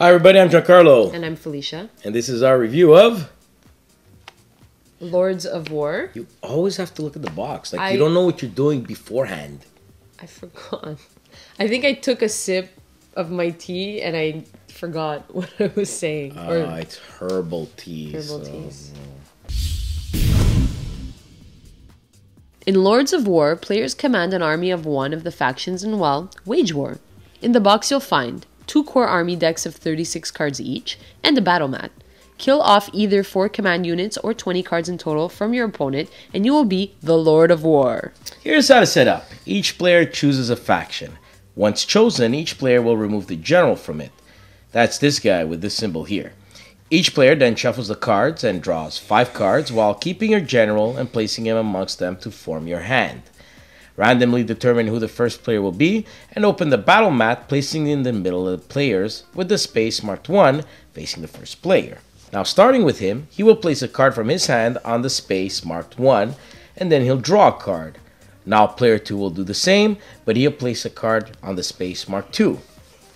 Hi everybody, I'm Giancarlo. And I'm Felicia. And this is our review of... Lords of War. You always have to look at the box. You don't know what you're doing beforehand. I forgot. I think I took a sip of my tea and I forgot what I was saying. It's herbal tea. Teas. In Lords of War, players command an army of one of the factions and, wage war. In the box you'll find 2 core army decks of 36 cards each, and a battle mat. Kill off either 4 command units or 20 cards in total from your opponent, and you will be the Lord of War. Here's how to set up. Each player chooses a faction. Once chosen, each player will remove the general from it. That's this guy with this symbol here. Each player then shuffles the cards and draws 5 cards while keeping your general and placing him amongst them to form your hand. Randomly determine who the first player will be and open the battle mat, placing it in the middle of the players with the space marked 1 facing the first player. Now starting with him, he will place a card from his hand on the space marked 1 and then he'll draw a card. Now player 2 will do the same, but he'll place a card on the space marked 2.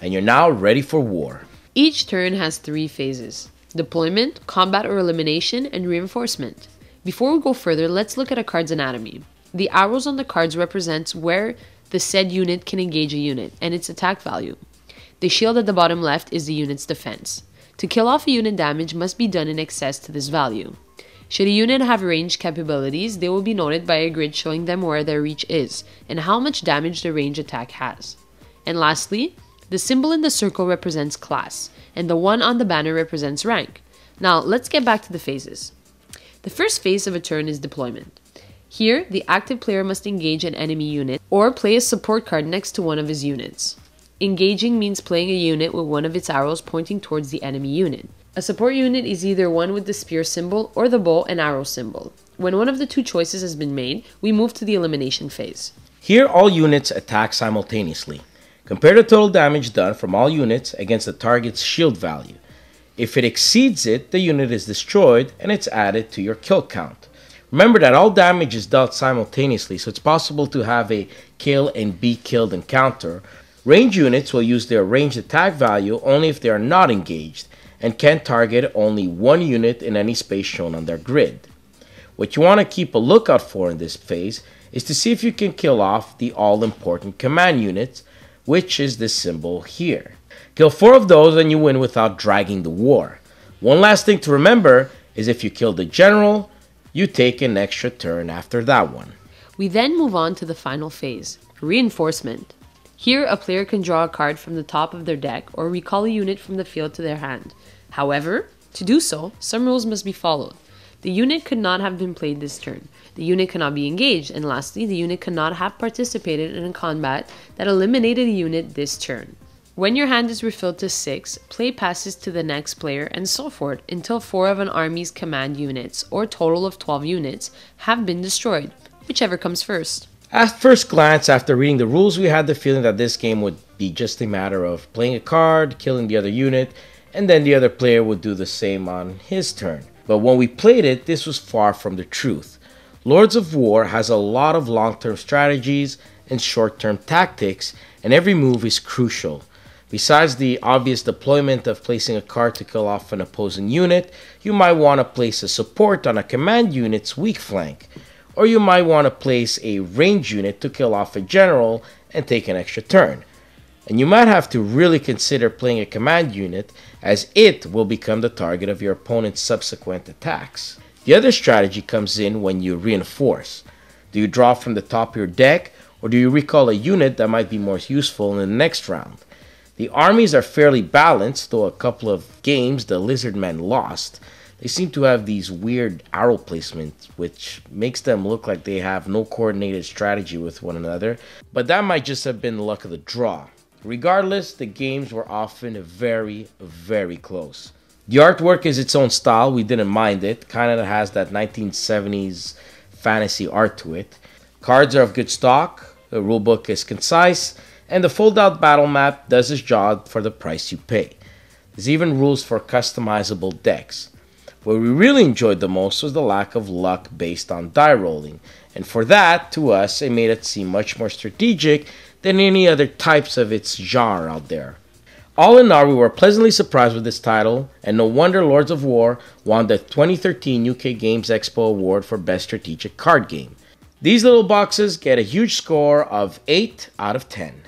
And you're now ready for war. Each turn has 3 phases: deployment, combat or elimination, and reinforcement. Before we go further, let's look at a card's anatomy. The arrows on the cards represents where the said unit can engage a unit and its attack value. The shield at the bottom left is the unit's defense. To kill off a unit, damage must be done in excess to this value. Should a unit have range capabilities, they will be noted by a grid showing them where their reach is and how much damage the range attack has. And lastly, the symbol in the circle represents class, and the one on the banner represents rank. Now, let's get back to the phases. The first phase of a turn is deployment. Here, the active player must engage an enemy unit or play a support card next to one of his units. Engaging means playing a unit with one of its arrows pointing towards the enemy unit. A support unit is either one with the spear symbol or the bow and arrow symbol. When one of the 2 choices has been made, we move to the elimination phase. Here, all units attack simultaneously. Compare the total damage done from all units against the target's shield value. If it exceeds it, the unit is destroyed and it's added to your kill count. Remember that all damage is dealt simultaneously, so it's possible to have a kill and be killed encounter. Range units will use their ranged attack value only if they are not engaged and can target only 1 unit in any space shown on their grid. What you want to keep a lookout for in this phase is to see if you can kill off the all-important command units, which is this symbol here. Kill 4 of those and you win without dragging the war. One last thing to remember is if you kill the general, you take an extra turn after that one. We then move on to the final phase, reinforcement. Here, a player can draw a card from the top of their deck or recall a unit from the field to their hand. However, to do so, some rules must be followed. The unit could not have been played this turn. The unit cannot be engaged, and lastly, the unit cannot have participated in a combat that eliminated a unit this turn. When your hand is refilled to 6, play passes to the next player and so forth until 4 of an army's command units, or a total of 12 units, have been destroyed, whichever comes first. At first glance, after reading the rules, we had the feeling that this game would be just a matter of playing a card, killing the other unit, and then the other player would do the same on his turn. But when we played it, this was far from the truth. Lords of War has a lot of long-term strategies and short-term tactics, and every move is crucial. Besides the obvious deployment of placing a card to kill off an opposing unit, you might want to place a support on a command unit's weak flank. Or you might want to place a range unit to kill off a general and take an extra turn. And you might have to really consider playing a command unit, as it will become the target of your opponent's subsequent attacks. The other strategy comes in when you reinforce. Do you draw from the top of your deck, or do you recall a unit that might be more useful in the next round? The armies are fairly balanced, though a couple of games the Lizardmen lost. They seem to have these weird arrow placements, which makes them look like they have no coordinated strategy with one another, but that might just have been the luck of the draw. Regardless, the games were often very, very close. The artwork is its own style, we didn't mind it, kind of has that 1970s fantasy art to it. Cards are of good stock, the rulebook is concise, and the fold-out battle map does its job for the price you pay. There's even rules for customizable decks. What we really enjoyed the most was the lack of luck based on die rolling, and for that, to us, it made it seem much more strategic than any other types of its genre out there. All in all, we were pleasantly surprised with this title, and no wonder Lords of War won the 2013 UK Games Expo Award for Best Strategic Card Game. These little boxes get a huge score of 8 out of 10.